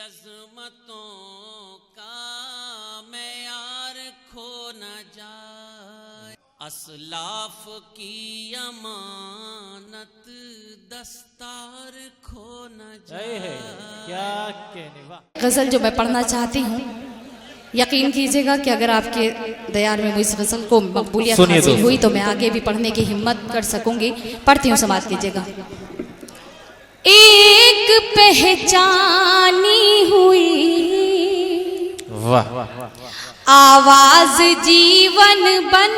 अज़मतों का मेयार खो न जाए, असलाफ की अमानत दस्तार खो न जाए। गज़ल जो मैं पढ़ना चाहती हूँ, यकीन कीजिएगा कि अगर आपके दयार में इस गज़ल को मकबूलियत हासिल हुई तो मैं आगे भी पढ़ने की हिम्मत कर सकूंगी। पढ़ती हूँ, समाप्त कीजिएगा। एक पहचानी हुई वाह आवाज जीवन बन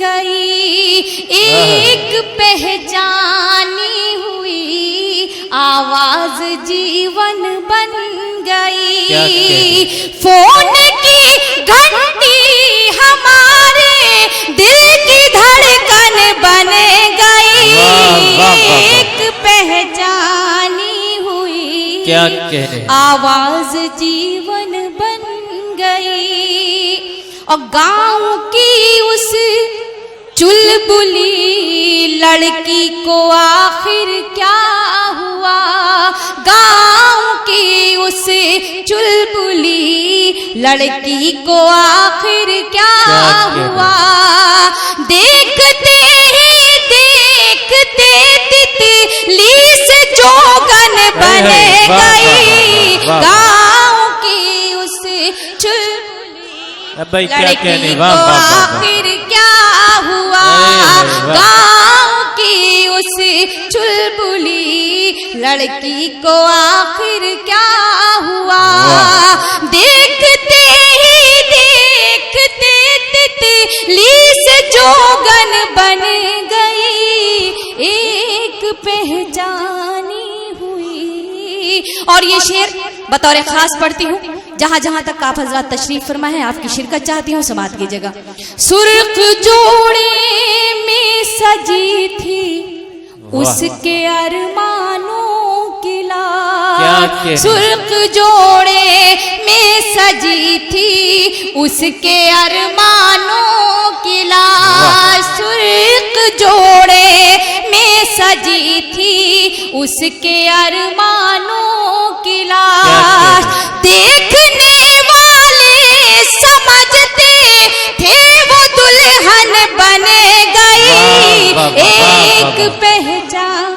गई, एक पहचानी हुई आवाज जीवन बन गई। फोन की घंटी हमारे दिल की धड़कन बन गई, एक पहचानी हुई क्या कहने आवाज जीवन बन गई। और गांव की उस चुलबुली लड़की को आखिर क्या हुआ, गांव की उस चुलबुली लड़की को आखिर क्या हुआ। देखते ही देखते तितली से जोगन बन गई, गांव की उस भाई क्या लड़की कहने को वाह आखिर क्या हुआ, गांव की उस चुलबुली लड़की को आखिर क्या हुआ। देखते ही देखते तितली से जोगन बन गई, एक पहचानी हुई। और ये शेर बतौर खास पढ़ती हूँ, जहां जहां तक आप हजरात तशरीफ फरमा है आपकी शिरकत चाहती हूँ, समाप्त कीजिएगा। सुर्ख जोड़े में सजी थी उसके अरमानों की लाश, सुर्ख जोड़े में सजी थी उसके अरमानों की लाश, सुर्ख जोड़े में सजी थी उसके अरमानों की लाश। देखने वाले समझते थे वो दुल्हन बन गई, एक पहचान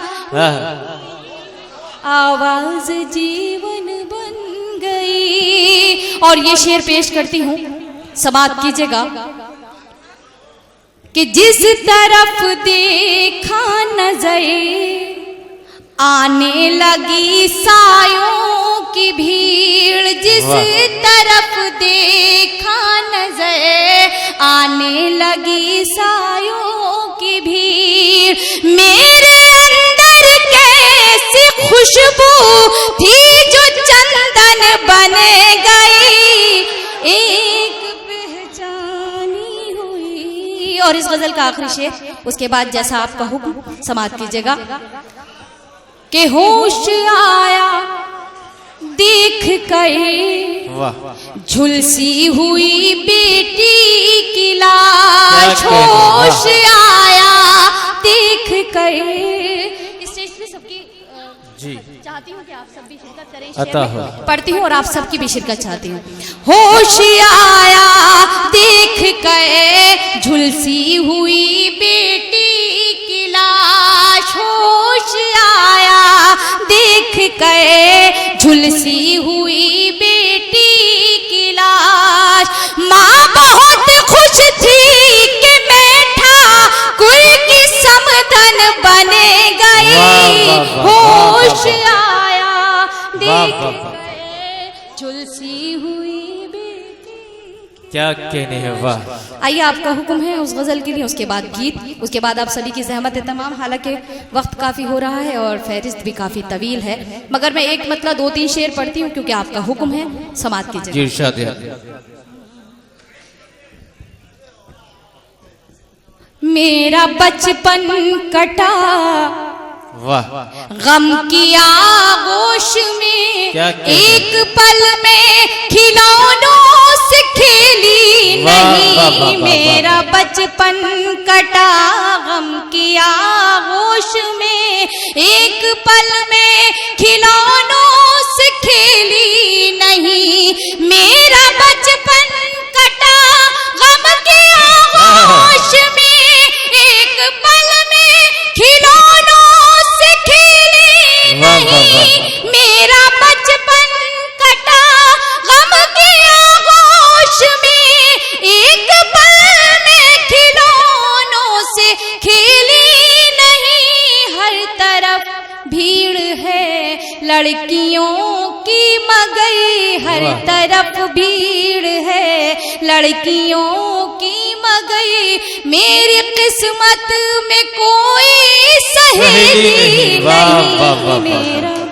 आवाज जीवन बन गई। और ये शेर पेश करती हूँ, समाप्त कीजिएगा। कि जिस तरफ देखा नजर आने लगी सायों की भीड़, जिस तरफ देखा नजर आने लगी सायों की भीड़, मेरे अंदर कैसी खुशबू थी जो चंदन बन गई, एक पहचानी हुई। और इस गजल का आखिरी शेर, उसके बाद जैसा आपका हुक्म, समाप्त कीजिएगा। के होश आया देख कर झुलसी हुई बेटी की लाश, होश आया देख कर। इस स्टेज पे सबकी चाहती हूँ कि आप सब भी शिरकत करें, पढ़ती हूँ और आप सबकी भी शिरकत चाहती हूँ। होश आया देख कर झुलसी हुई बेटी की लाश, होश आया देख कर झुलसी हुई बेटी की लाश। माँ बहुत खुश थी कि मैं ठाकुर की समधन बन गई, होश आया देख कर झुलसी हुई बेटी। क्या कहने हैं वाह। आइए, आपका हुक्म है उस गजल के लिए, उसके बाद गीत, उसके बाद आप सभी की जहमत है तमाम। हालांकि वक्त काफ़ी हो रहा है और फहरिस्त भी काफ़ी तवील है, मगर मैं एक मतलब 2-3 शेर पढ़ती हूँ क्योंकि आपका हुक्म है, समाप्त कीजिए। मेरा बचपन कटा गम की आगोश में, एक पल में खिलौनों से खेली नहीं, मेरा बचपन कटा गम की आगोश में, एक पल में खिलौनों से खेली लड़कियों की मगई हर वाह। तरफ भीड़ है, लड़कियों की मगई मेरी किस्मत में कोई सहेली वाह, वाह, वाह, नहीं, वाह, वाह। मेरा